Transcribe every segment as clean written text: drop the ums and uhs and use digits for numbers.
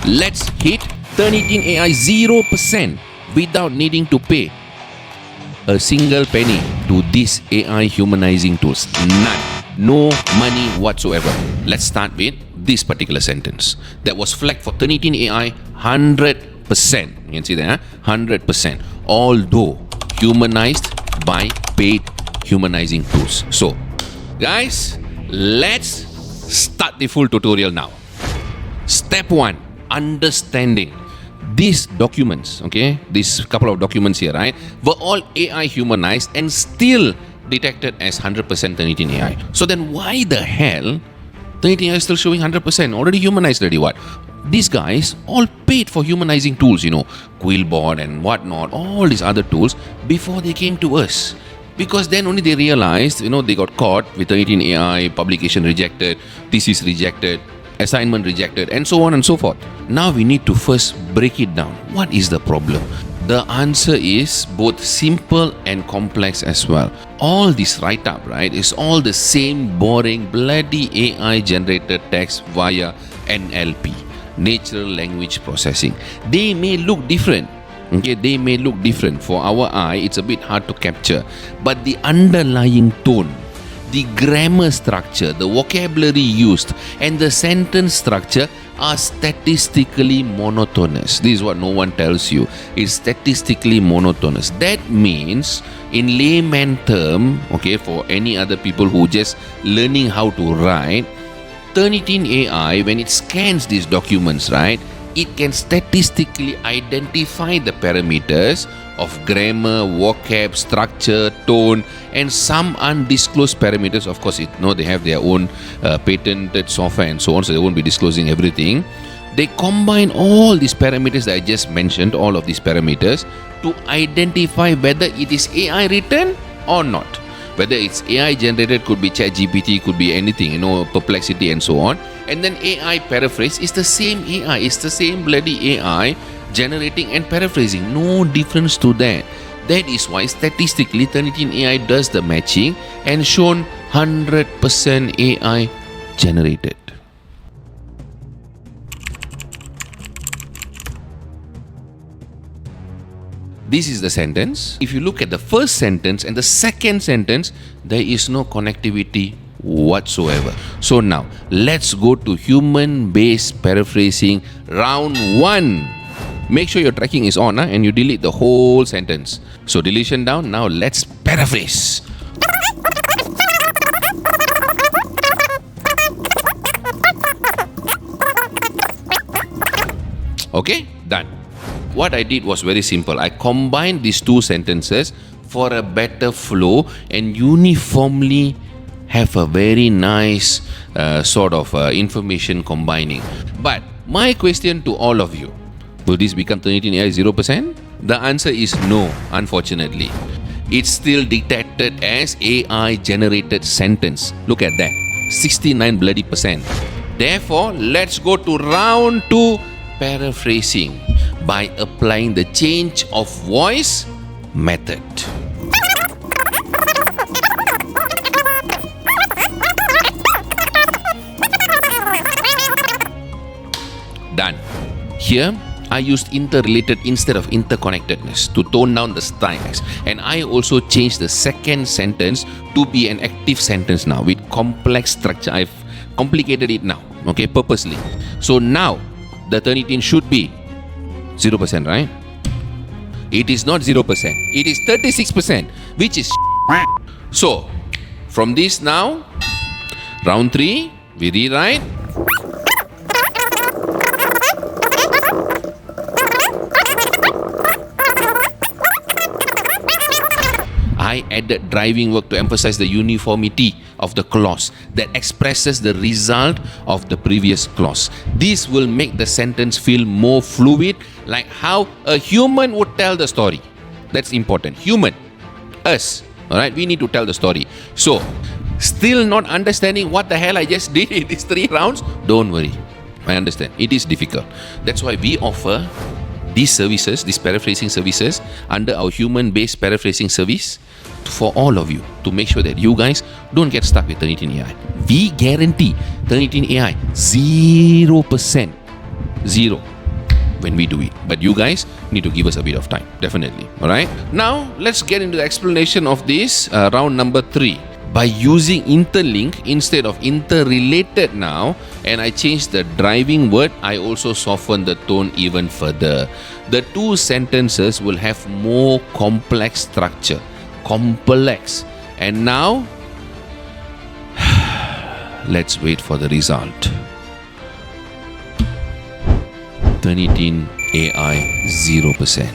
Let's hit Turnitin AI 0% without needing to pay a single penny to these AI humanizing tools. None. No money whatsoever. Let's start with this particular sentence that was flagged for Turnitin AI 100%. You can see that, 100%. Although humanized by paid humanizing tools. So, guys, let's start the full tutorial now. Step 1, understanding. These documents, okay, these couple of documents here, right, were all AI humanized and still detected as 100% Turnitin AI. So then why the hell Turnitin AI is still showing 100%? Already humanized already, what? These guys all paid for humanizing tools, you know, Quillbot and whatnot, all these other tools before they came to us. Because then only they realized, you know, they got caught with Turnitin AI, publication rejected, thesis rejected, assignment rejected, and so on and so forth. Now we need to first break it down. What is the problem? The answer is both simple and complex as well. All this write-up, right, is all the same boring, bloody AI generated text via NLP, natural language processing. They may look different. Okay, they may look different. For our eye, it's a bit hard to capture. But the underlying tone, the grammar structure, the vocabulary used, and the sentence structure are statistically monotonous. This is what no one tells you. It's statistically monotonous. That means, in layman term, okay, for any other people who just learning how to write, Turnitin AI, when it scans these documents, right, it can statistically identify the parameters of grammar, vocab, structure, tone, and some undisclosed parameters. Of course, they have their own patented software and so on, so they won't be disclosing everything. They combine all these parameters that I just mentioned, all of these parameters, to identify whether it is AI written or not. Whether it's AI generated, could be ChatGPT, could be anything, you know, Perplexity and so on. And then AI paraphrase is the same AI, it's the same bloody AI generating and paraphrasing. No difference to that. That is why statistically Turnitin AI does the matching and shown 100% AI generated. This is the sentence. If you look at the first sentence and the second sentence, there is no connectivity whatsoever. So now, let's go to human-based paraphrasing round 1. Make sure your tracking is on and you delete the whole sentence. So deletion down. Now let's paraphrase. Okay, done. What I did was very simple. I combined these two sentences for a better flow and uniformly have a very nice sort of information combining. But my question to all of you, will this become Turnitin AI 0%? The answer is no, unfortunately. It's still detected as AI generated sentence. Look at that, 69 bloody %. Therefore, let's go to round 2, paraphrasing, by applying the change of voice method. Done. Here, I used interrelated instead of interconnectedness to tone down the styles, and I also changed the second sentence to be an active sentence now with complex structure. I've complicated it now, okay, purposely. So now the Turnitin should be 0%, right? It is not 0%. It is 36%, which is so from this now, round 3, we rewrite. I added driving work to emphasize the uniformity of the clause that expresses the result of the previous clause. This will make the sentence feel more fluid, like how a human would tell the story. That's important. Human. Us. Alright, we need to tell the story. So, still not understanding what the hell I just did in these 3 rounds? Don't worry. I understand. It is difficult. That's why we offer these services, these paraphrasing services, under our human-based paraphrasing service for all of you, to make sure that you guys don't get stuck with Turnitin AI. We guarantee Turnitin AI 0%. 0. when we do it. But you guys need to give us a bit of time, definitely. All right. Now let's get into the explanation of this round number 3. By using interlink instead of interrelated now, and I changed the driving word, I also soften the tone even further. The two sentences will have more complex structure. Complex. And now, let's wait for the result. Turnitin AI 0%.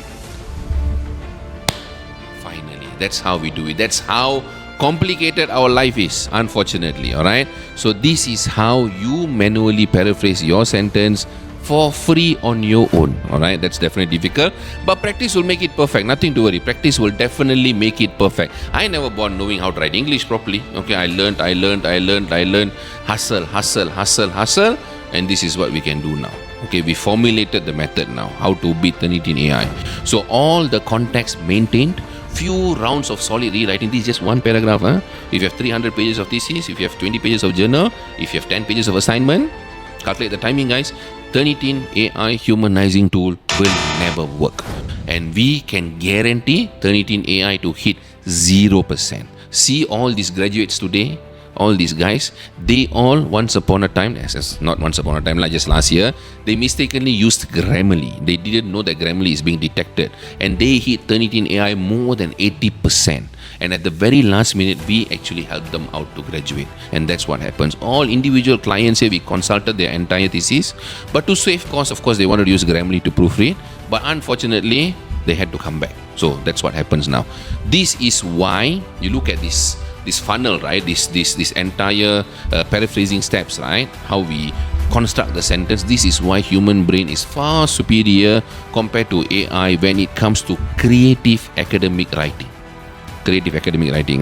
Finally, that's how we do it. That's how complicated our life is, unfortunately. All right, so this is how you manually paraphrase your sentence for free on your own. All right, that's definitely difficult, but practice will make it perfect. Nothing to worry, practice will definitely make it perfect. I never born knowing how to write English properly. Okay, I learned, hustle, and this is what we can do now. Okay, we formulated the method now, how to beat Turnitin AI. So all the context maintained, few rounds of solid rewriting. This is just one paragraph. If you have 300 pages of thesis, if you have 20 pages of journal, if you have 10 pages of assignment, calculate the timing, guys. Turnitin AI humanizing tool will never work. And we can guarantee Turnitin AI to hit 0%. See all these graduates today, all these guys, they all once upon a time, not once upon a time, like just last year, they mistakenly used Grammarly. They didn't know that Grammarly is being detected, and they hit Turnitin AI more than 80%. And at the very last minute, we actually helped them out to graduate. And that's what happens. All individual clients here, we consulted their entire thesis, but to save cost, of course, they wanted to use Grammarly to proofread, but unfortunately, they had to come back. So that's what happens now. This is why you look at this funnel, right? This entire paraphrasing steps, right? How we construct the sentence. This is why human brain is far superior compared to AI when it comes to creative academic writing.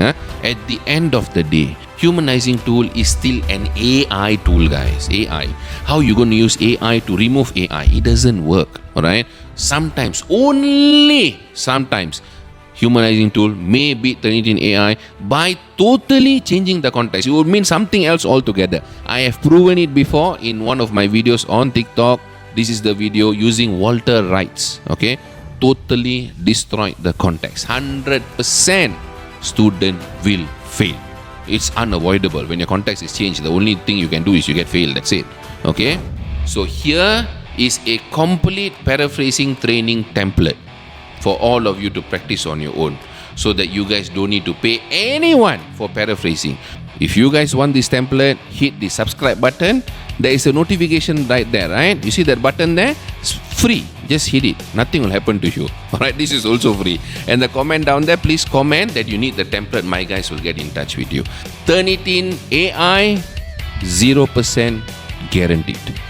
At the end of the day, humanizing tool is still an AI tool, guys. AI. How you going to use AI to remove AI? It doesn't work. All right. Sometimes, only sometimes, humanizing tool may beat Turnitin AI by totally changing the context. It would mean something else altogether. I have proven it before in one of my videos on TikTok. This is the video using Walter Wright's. Okay, totally destroyed the context. 100% student will fail. It's unavoidable. When your context is changed, the only thing you can do is you get failed. That's it. Okay, so here is a complete paraphrasing training template for all of you to practice on your own, so that you guys don't need to pay anyone for paraphrasing. If you guys want this template, hit the subscribe button. There is a notification right there, right? You see that button there? It's free. Just hit it. Nothing will happen to you. Alright, this is also free. And the comment down there, please comment that you need the template. My guys will get in touch with you. Turnitin AI 0% guaranteed.